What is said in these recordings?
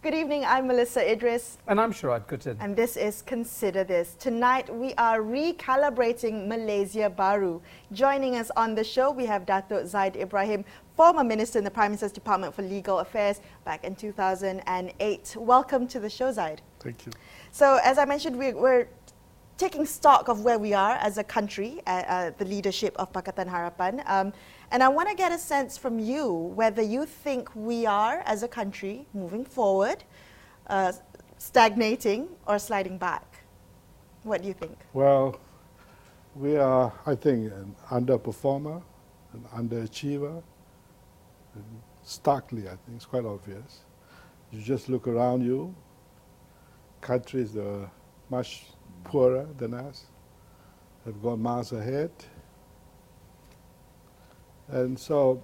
Good evening, I'm Melisa Idris. And I'm Sharaad Kuttan. And this is Consider This. Tonight we are recalibrating Malaysia Baharu. Joining us on the show, we have Datuk Zaid Ibrahim, former Minister in the Prime Minister's Department for Legal Affairs back in 2008. Welcome to the show, Zaid. Thank you. So, as I mentioned, we're taking stock of where we are as a country, the leadership of Pakatan Harapan. And I want to get a sense from you whether you think we are, as a country, moving forward, stagnating or sliding back. What do you think? Well, we are, I think, an underperformer, an underachiever. And starkly, I think, it's quite obvious. You just look around you, countries that are much poorer than us have gone miles ahead. And so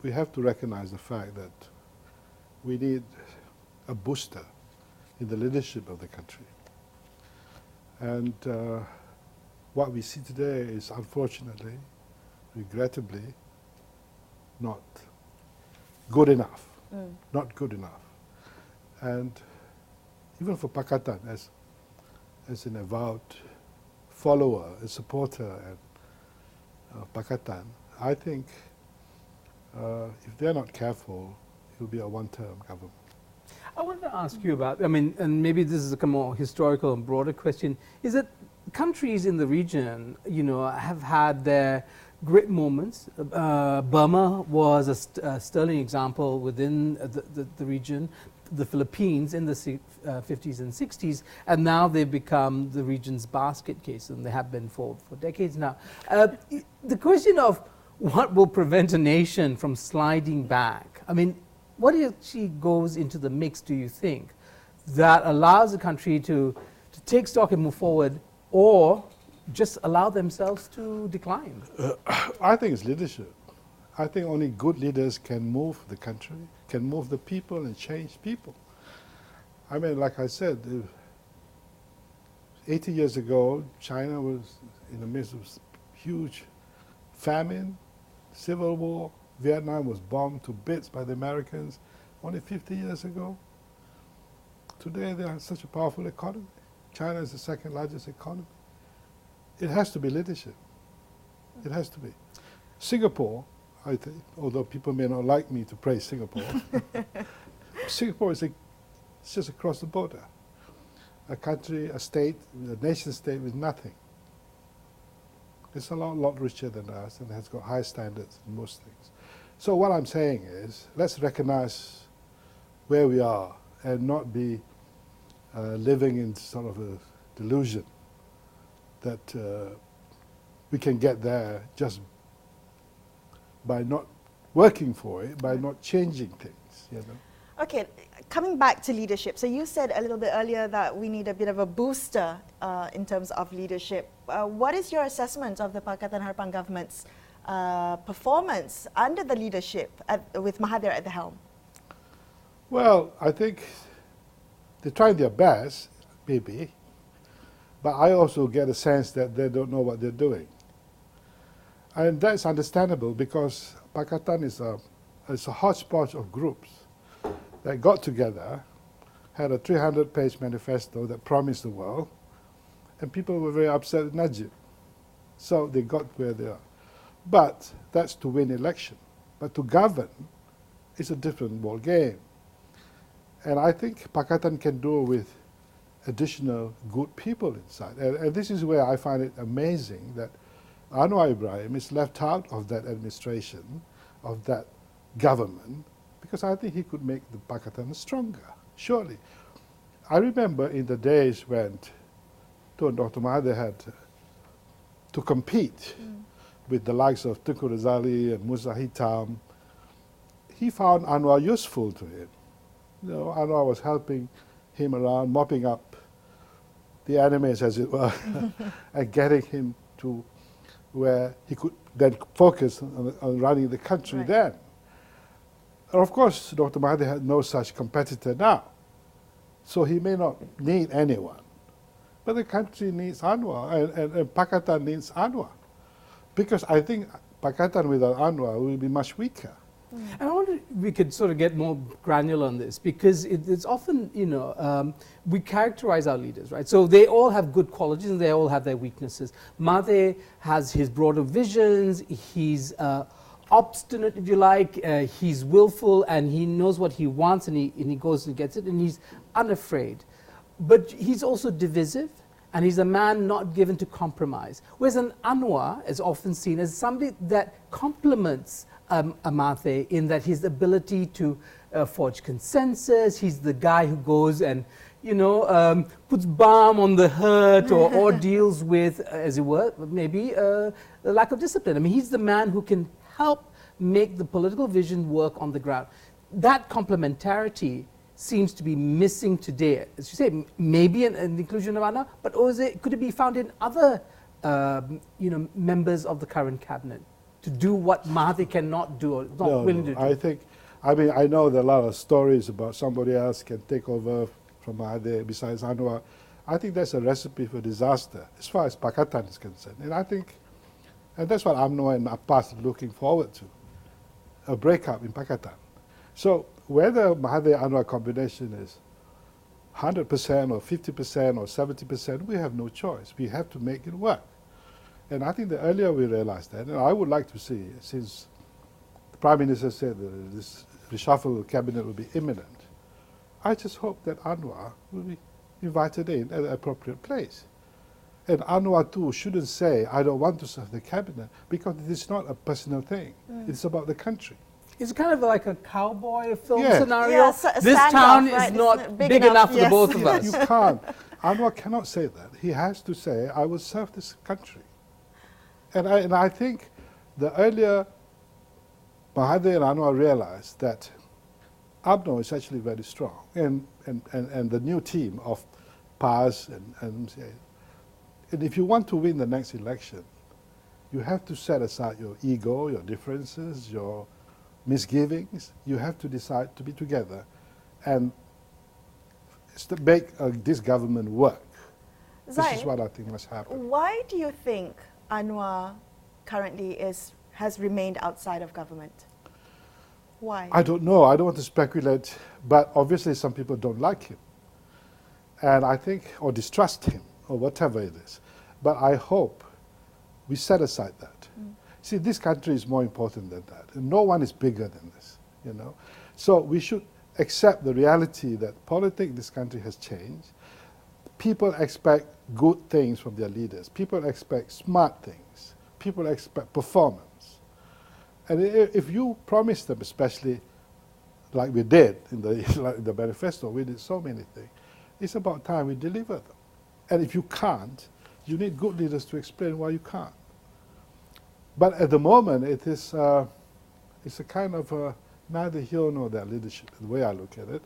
we have to recognize the fact that we need a booster in the leadership of the country. And what we see today is, unfortunately, regrettably, not good enough. Not good enough. And even for Pakatan, as an avowed follower, a supporter of Pakatan, I think if they're not careful, it will be a one-term government. I want to ask you about, and maybe this is a more historical and broader question, is that countries in the region, have had their great moments. Burma was a sterling example within the region, the Philippines in the 50s and 60s, and now they've become the region's basket case, and they have been for decades now. The question of what will prevent a nation from sliding back? What actually goes into the mix, do you think, that allows a country to take stock and move forward, or just allow themselves to decline? I think it's leadership. I think only good leaders can move the country, can move the people and change people. Like I said, 80 years ago, China was in the midst of huge famine, civil war. Vietnam was bombed to bits by the Americans only 50 years ago. Today they have such a powerful economy. China is the second largest economy. It has to be leadership. It has to be. Singapore, I think, although people may not like me to praise Singapore, Singapore is just across the border. A country, a state, a nation state with nothing. It's a lot richer than us and has got high standards in most things. So what I'm saying is, let's recognize where we are and not be living in sort of a delusion that we can get there just by not working for it, by not changing things. Okay, coming back to leadership. So you said a little bit earlier that we need a bit of a booster in terms of leadership. What is your assessment of the Pakatan Harapan government's performance under the leadership with Mahathir at the helm? Well, I think they're trying their best, maybe, but I also get a sense that they don't know what they're doing. And that's understandable because Pakatan is a hodgepodge of groups that got together, had a 300-page manifesto that promised the world, and people were very upset with Najib. So they got where they are. But that's to win election. But to govern is a different ball game. And I think Pakatan can do with additional good people inside. And this is where I find it amazing that Anwar Ibrahim is left out of that administration, of that government, because I think he could make the Pakatan stronger, surely. I remember in the days when Dr. Mahathir had to compete with the likes of Tunku Razali and Musa Hitam, he found Anwar useful to him. Anwar was helping him around, mopping up the enemies, as it were, and getting him to where he could then focus on running the country then. And of course, Dr. Mahathir had no such competitor now. So he may not need anyone. But the country needs Anwar, and Pakatan needs Anwar. Because I think Pakatan without Anwar will be much weaker. And I wonder if we could sort of get more granular on this, because it's often, we characterize our leaders, right? So they all have good qualities and they all have their weaknesses. Mahathir has his broader visions, he's obstinate, if you like, he's willful, and he knows what he wants, and he goes and gets it, and he's unafraid. But he's also divisive, and he's a man not given to compromise. Whereas an Anwar is often seen as somebody that complements Mahathir in that his ability to forge consensus. He's the guy who goes and puts balm on the hurt or deals with, as it were, maybe the lack of discipline. I mean, he's the man who can help make the political vision work on the ground. That complementarity seems to be missing today. As you say, maybe an inclusion of Anwar, but could it be found in other members of the current cabinet to do what Mahathir cannot do or not willing to do? I know there are a lot of stories about somebody else can take over from Mahathir besides Anwar. I think that's a recipe for disaster as far as Pakatan is concerned. And that's what Anwar and Abbas are looking forward to, a breakup in Pakatan. So whether Mahathir-Anwar combination is 100% or 50% or 70%, we have no choice. We have to make it work. And I think the earlier we realize that, and I would like to see, since the Prime Minister said that this reshuffle of cabinet will be imminent, I just hope that Anwar will be invited in at the appropriate place. And Anwar too shouldn't say, I don't want to serve the cabinet, because it is not a personal thing. It's about the country. It's kind of like a cowboy film Yeah. scenario. Yeah, so a this standoff, town right? is not It's big enough for the yes. both of us. You can't. Anwar cannot say that. He has to say, I will serve this country. And I think the earlier Mahathir and Anwar realized that UMNO is actually very strong. And the new team of PAS and if you want to win the next election, you have to set aside your ego, your differences, your misgivings. You have to decide to be together and make this government work. Zaid, This is what I think must happen. why do you think Anwar currently has remained outside of government? Why? I don't know. I don't want to speculate, but obviously some people don't like him. And I think, or distrust him, or whatever it is. But I hope we set aside that. See, this country is more important than that. And no one is bigger than this, So we should accept the reality that politics in this country has changed. People expect good things from their leaders. People expect smart things. People expect performance. And if you promise them, especially like we did in the manifesto, we did so many things, it's about time we deliver them. And if you can't, you need good leaders to explain why you can't. But at the moment, it's a kind of neither here nor there leadership, the way I look at it.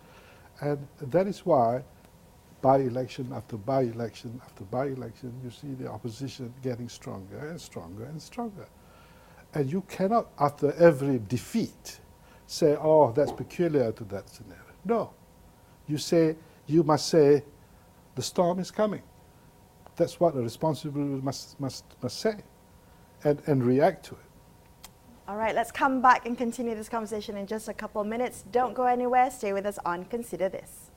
And that is why by-election after by-election after by-election, you see the opposition getting stronger and stronger and stronger. And you cannot, after every defeat, say, oh, that's peculiar to that scenario. No. You must say, the storm is coming. That's what a responsible must say, and react to it. All right, let's come back and continue this conversation in just a couple of minutes. Don't go anywhere. Stay with us on Consider This.